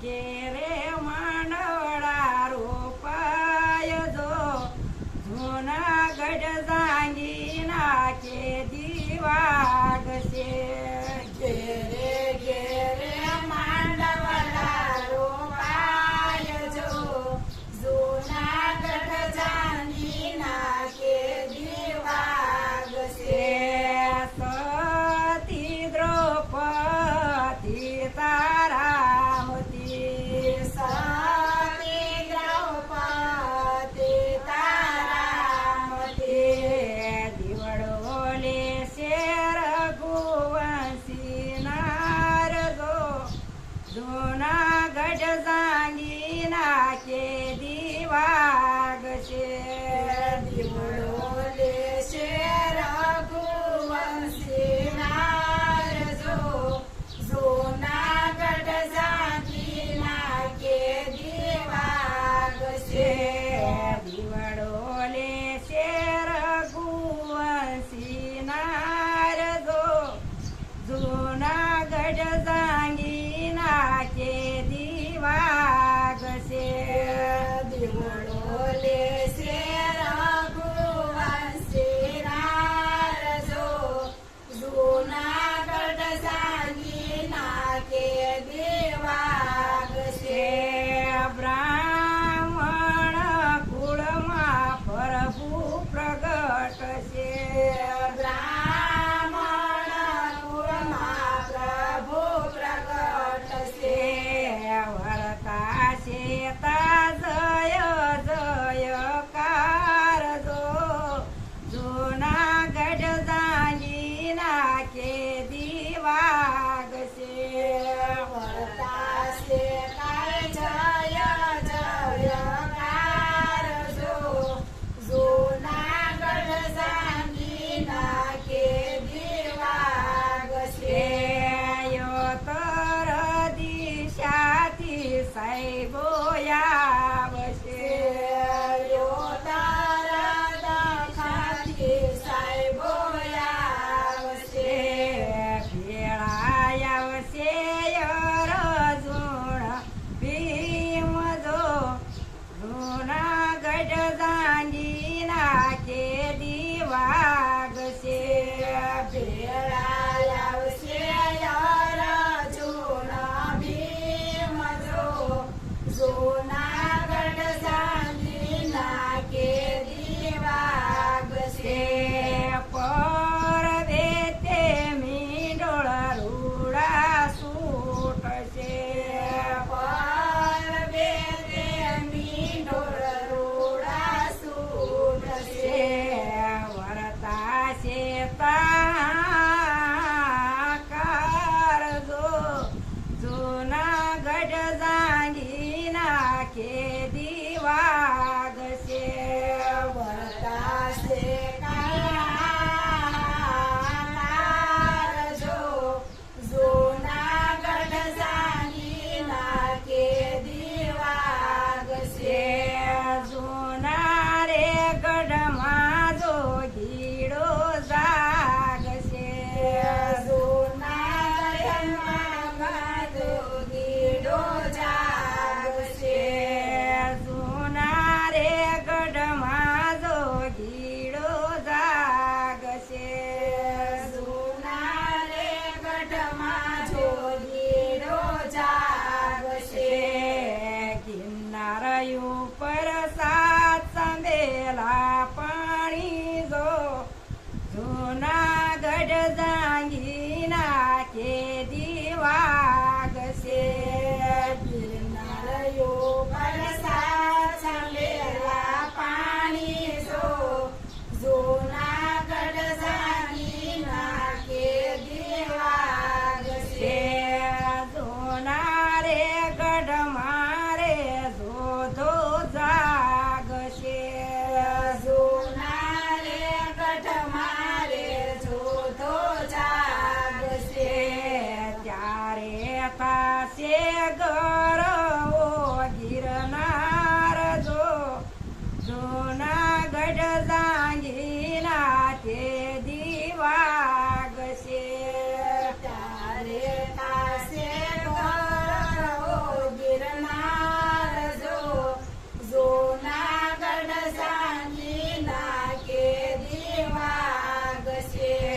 ઘેરે માંડવડા રોપાય જો જૂનાગઢ જાંગી નાખે દીવાગશે ઘેરે ઘેરે માંડવડા રોપાય જો જૂનાગઢ જાંગી નાખે દીવાગશે સતી દ્રૌપદી તારામતી સતી દ્રૌપદી તારામતી દીવડો લેશે રઘુવંશી નારદો જૂનાગઢ જાંગી નાખે દીવાગશે દીવડો લેશે રઘુવંશી નારદો જૂનાગઢ જાંગી નાખે દીવાગશે દીવડો લેશે રઘુવંશી નારદો જૂનાગઢ જાંગી નાખે દીવાગશે દીવડો લેશે રઘુવંશી નારદો જૂનાગઢ જાંગી નાખે દીવાગશે બ્રાહ્મણ કુળમાં પ્રભુ પ્રગટ છે બ્રાહ્મણ કુળમાં પ્રભુ પ્રગટ છે વરતા શેતા જય જયકાર જો જૂનાગઢ જાંગી નાખે દીવાગશે વરતાશે કાય જય જયકાર જો જૂનાગઢ જાંગી નાખે દીવાગશે યોતર દિશાથી સાહેબો આવશે યોતર દખાથી સાહેબો આવશે ભેળા આવશે અર્જુન ભીમ જો જૂનાગઢ જાંગી નાખે દીવાગશે ભેળા આવશે અર્જુન ભીમ જો જૂનાગઢ જાંગી નાખે દીવાગશે પરવે તે મીંડોળ રૂડા સૂટશે પરવે તે મીંડોળ રૂડા સૂટશે વરતા શેતાકાર જો જૂનાગઢ જાંગી નાખે દીવાગશે વરતાશે કાયાકાર જો જૂનાગઢ જાંગી નાખે દીવાગશે જૂના રે ગઢમાં જો ગીડો જાગશે જૂનાગઢમાં ગીડો જાગશે જૂના રે ગઢમાં જો ગીડો જાગશે જૂના રે ગઢમાં જો ગીડો જાગશે ગિરનાર ઉપર સાત સંભેલા પાણી જો જૂનાગઢ જાંગી નાખે દીવાગશે ગિરનારયો પરસાદ સંભેલા પાણી જો જૂનાગઢ જાંગી નાખે દીવાગશે જૂના રે ગઢમાં રે ધોધો જાગશે જૂના રે ગઢમાં રે જોધો જાગશે